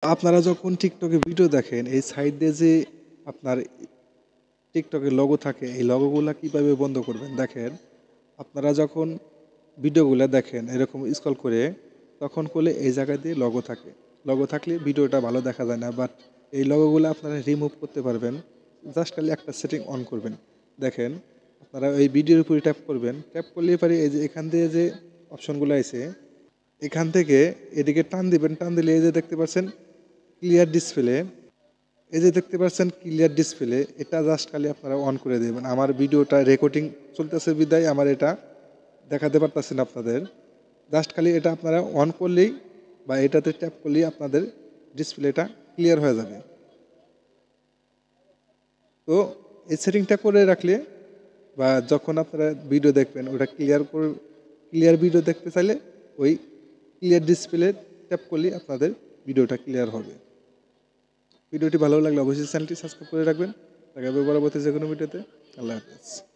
আপনারা যখন টিকটকে ভিডিও দেখেন এই সাইড দিয়ে যে আপনার টিকটকের লোগো থাকে এই লোগোগুলো কিভাবে বন্ধ করবেন দেখেন আপনারা যখন ভিডিওগুলো দেখেন এরকম স্ক্রল করে তখন করলে এই জায়গায় দিয়ে লোগো থাকলে ভিডিওটা ভালো দেখা যায় না বাট এই লোগোগুলো আপনারা রিমুভ করতে পারবেন জাস্ট খালি একটা সেটিং অন করবেন দেখেন আপনারা এই ভিডিওর উপরে ট্যাপ করবেন ট্যাপ করলে পারে এই যে এখান দিয়ে যে অপশনগুলো আছে এখান থেকে এদিকে টান দিবেন টান দিলে এই যে দেখতে পাচ্ছেন ক্লিয়ার ডিসপ্লে এই যে দেখতে পাচ্ছেন ক্লিয়ার ডিসপ্লে এটা জাস্ট খালি আপনারা অন করে দেবেন আমার ভিডিওটা রেকর্ডিং চলতেছে বিদায় আমার এটা দেখাতে পারতেছেন আপনাদের জাস্ট খালি এটা আপনারা অন করলেই বা এটাতে ট্যাপ করলেই আপনাদের ডিসপ্লেটা ক্লিয়ার হয়ে যাবে তো এই সেটিংটা করে রাখলে বা যখন আপনারা ভিডিও দেখবেন ওটা ক্লিয়ার ভিডিও দেখতে চাইলে ওই ক্লিয়ার ডিসপ্লে ট্যাপ করলেই আপনাদের ভিডিওটা ক্লিয়ার হবে ভিডিওটি ভালো লাগলে অবশ্যই চ্যানেলটি সাবস্ক্রাইব করে রাখবেন দেখা হবে পরবর্তী যে কোনো ভিডিওতে আল্লাহ হাফেজ